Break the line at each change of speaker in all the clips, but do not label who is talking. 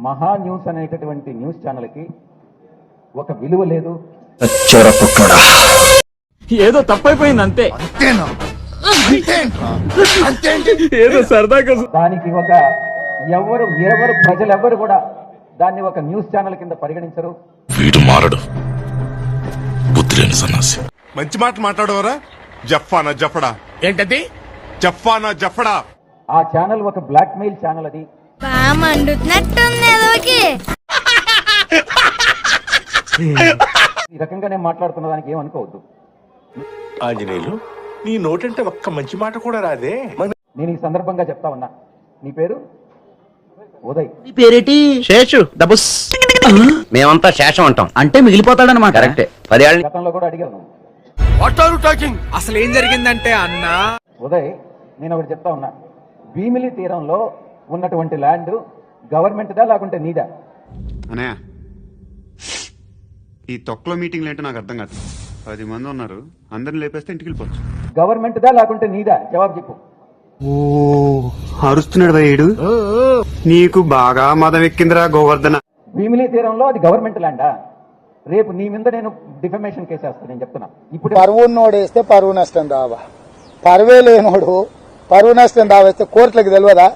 మహా న్యూస్ అనేటటువంటి న్యూస్ ఛానల్కి ఒక విలువ లేదు.
ఏదో తప్పైపోయింది అంతే. ఏదో సరదాగా
దానికి ఒక ఎవరు ప్రజలెవరు కూడా దాన్ని ఒక న్యూస్ ఛానల్ కింద పరిగణించరు.
వీడు మారడు, బుద్ధి లేని సన్నాసి.
మంచి మాట మాట్లాడవరా? జఫానా జఫడా
ఏంటది?
జఫానా జఫడా.
ఆ ఛానల్ ఒక బ్లాక్ మెయిల్ ఛానల్. అది ఈ రకంగా నేను మాట్లాడుతున్న దానికి ఏమనుకోవద్దు.
ఆంజనేయులు, నీ నోటంటే ఒక్క మంచి మాట కూడా రాదే.
నేను ఈ సందర్భంగా చెప్తా ఉన్నా, నీ పేరు ఉదయ్.
పేరేటి? శేషు దబుస్. మేమంతా శేషం అంటాం, అంటే మిగిలిపోతాడన్నమాట. కరెక్టే. 10 ఏళ్ళ
గతంలో కూడా అడిగాను.
అసలు ఏం జరిగిందంటే అన్నా
ఉదయ్, నేను ఒకటి చెప్తా ఉన్నా, భీమిలి తీరంలో ఉన్నటువంటి ల్యాండ్ గవర్నమెంట్దా లేకుంటే నీదా?
అన్నయ్య, ఈ తొక్కలో మీటింగ్లు ఏంటో నాకు అర్థం కాదు. 10 మంది ఉన్నారు, అందరిని లేపేస్తే ఇంటికి వెళ్ళిపోవచ్చు.
గవర్నమెంట్దా లేకుంటే నీదా? జవాబు చెప్పు.
ఓ అరుస్తున్నాడు భయ్యుడు, నీకు బాగా మదం ఎక్కిందిరా గోవర్ధన.
భీమిలి తీరంలో అది గవర్నమెంట్ ల్యాండా? రేపు నీ మీద నేను డిఫమేషన్ కేసు వేస్తాను. నేను చెప్తున్నా, ఇప్పుడు
పరువున్నోడేస్తే పరువు నష్టం దావా, పరువే లేనోడు పరువు నష్టం దావేస్తే కోర్టులకు తెలియదా?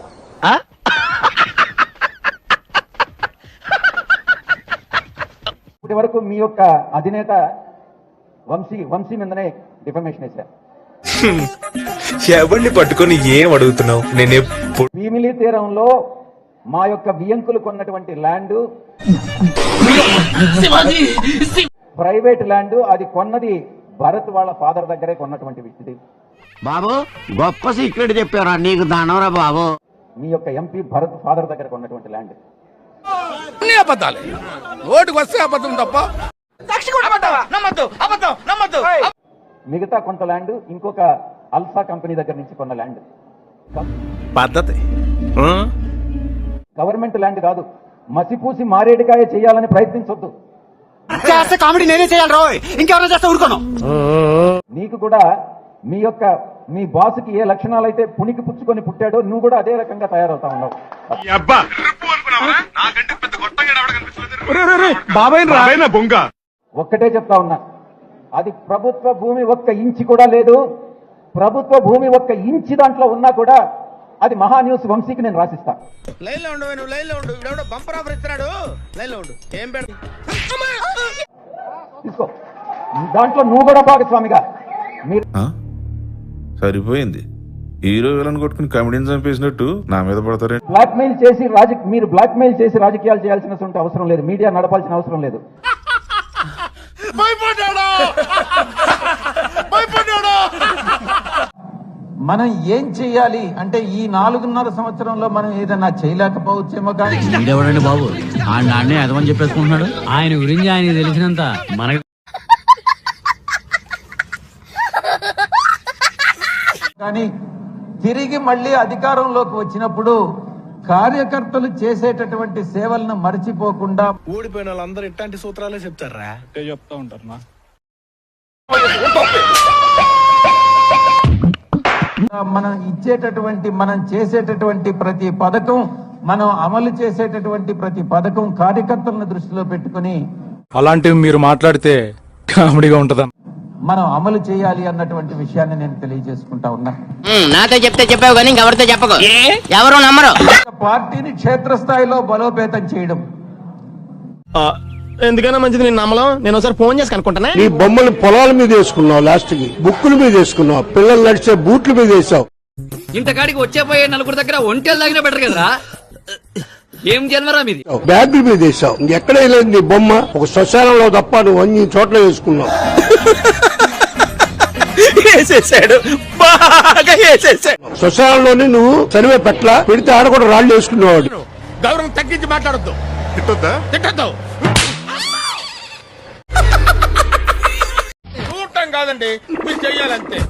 ఇప్పటి వరకు మీ యొక్క అధినేత వంశీ మీదనే డిఫమేషన్ వేశారు.
ఎవరిని పట్టుకొని ఏం అడుగుతున్నావు? నేను ఎప్పుడు
భీమిలి తీరంలో మా యొక్క వియంకులు కొన్నటువంటి ల్యాండ్ ప్రైవేట్ ల్యాండ్. అది కొన్నది భరత్ వాళ్ళ ఫాదర్ దగ్గరే కొన్నటువంటి వ్యక్తి.
బాబు గొప్ప సీక్రెట్ చెప్పారా నీకు దానవరా బాబు.
మీ యొక్క ఎంపీ భరత్ ఫాదర్ దగ్గర కొన్నటువంటి ల్యాండ్.
అబద్ధాలే, ఓటుకు వస్తే అబద్ధం తప్ప.
మిగతా కొంత ల్యాండ్ ఇంకొక అల్సా కంపెనీ దగ్గర నుంచి కొన్న ల్యాండ్.
పద్ధతి
గవర్నమెంట్ ల్యాండ్ కాదు. మసిపూసి మారేడుకాయ చేయాలని ప్రయత్నించొద్దు.
కామెడీ నేనే చేయాలి రోయ్, ఇంకెవరైనా చేస్తే ఊరుకోను.
నీకు కూడా మీ బాసుకి ఏ లక్షణాలు అయితే పుణికి పుచ్చుకొని పుట్టాడో నువ్వు కూడా అదే రకంగా తయారవుతా ఉన్నావు. ఒక్కటే చెప్తా ఉన్నా, అది ప్రభుత్వ భూమి 1 ఇంచి కూడా లేదు. ప్రభుత్వ భూమి 1 ఇంచి దాంట్లో ఉన్నా కూడా అది మహా న్యూస్ వంశీకి నేను రాసిస్తా.
లైన్ లో ఉండు, నువ్వు లైన్ లో ఉండు. ఇవిడెవడో బంపర్ ఆఫర్ ఇస్తున్నాడు, లైన్ లో ఉండు. ఏం పెడతా
తీసుకో, దాంట్లో నువ్వు కూడా భాగస్వామిగా. మీరు
సరిపోయింది. హీరో విలన్ కొట్టుకుని కమెడీని చంపేసినట్టు నా మీద పడతారే.
మీరు బ్లాక్ మెయిల్ చేసి రాజకీయాలు చేయాల్సిన అవసరం లేదు. మీడియా నడపాల్సిన అవసరం లేదు. మనం ఏం చెయ్యాలి అంటే ఈ 4.5 సంవత్సరంలో మనం ఏదైనా చేయలేకపోవచ్చేమో. కానీ
వీడెవడండి బాబు, ఆయన నాన్నే అదమని చెప్పేసుకుంటున్నాడు. ఆయన గురించి ఆయన తెలిసినంత మనకి.
కానీ తిరిగి మళ్ళీ అధికారంలోకి వచ్చినప్పుడు కార్యకర్తలు చేసేటటువంటి సేవలను మర్చిపోకుండా
ఓడిపోయిన వాళ్ళందరూ ఇట్లాంటి సూత్రాలే చెప్తారా?
చెప్తా ఉంటారు.
మనం చేసేటటువంటి ప్రతి పథకం, మనం అమలు చేసేటటువంటి ప్రతి పథకం కార్యకర్తలను దృష్టిలో పెట్టుకుని
అలాంటివి మీరు మాట్లాడితే కామెడీగా ఉంటదా?
మనం అమలు చేయాలి అన్నటువంటి విషయాన్ని నేను తెలియజేసుకుంటా ఉన్నా.
నాతో చెప్తే చెప్పావు కానీ ఎవరితో చెప్పకు, ఎవరు నమ్మరు.
పార్టీని క్షేత్రస్థాయిలో బలోపేతం చేయడం
ఎందుకైనా మంచిది. నేను నమ్మలం. నేను ఒకసారి ఫోన్ చేసి కనుక్కుంటానే.
నీ బొమ్మలు పొలాల మీద వేసుకున్నావు, లాస్ట్ కి బుక్కుల మీద వేసుకున్నావు, పిల్లలు నడిచే బూట్ల మీద వేసావు.
ఇంతకాడికి వచ్చేపోయే నలుగురు దగ్గర ఒంటెలు తాగినా బెటర్ కదరా. ఏం జన్మరా మీది?
బ్యాగుల మీద వేసావు. ఎక్కడ లేదు నీ బొమ్మ. ఒక శ్మశానంలో తప్ప నువ్వు అన్ని చోట్ల వేసుకున్నావు. శ్మశానంలోనే నువ్వు చనివే పెట్ల పెడితే ఆడ కూడా రాళ్ళు వేసుకునేవాడు.
గౌరవం తగ్గించి మాట్లాడొద్దు.
తిట్టొద్దా?
తిట్టద్దు. చూడటం కాదండి, మీరు చెయ్యాలంతే.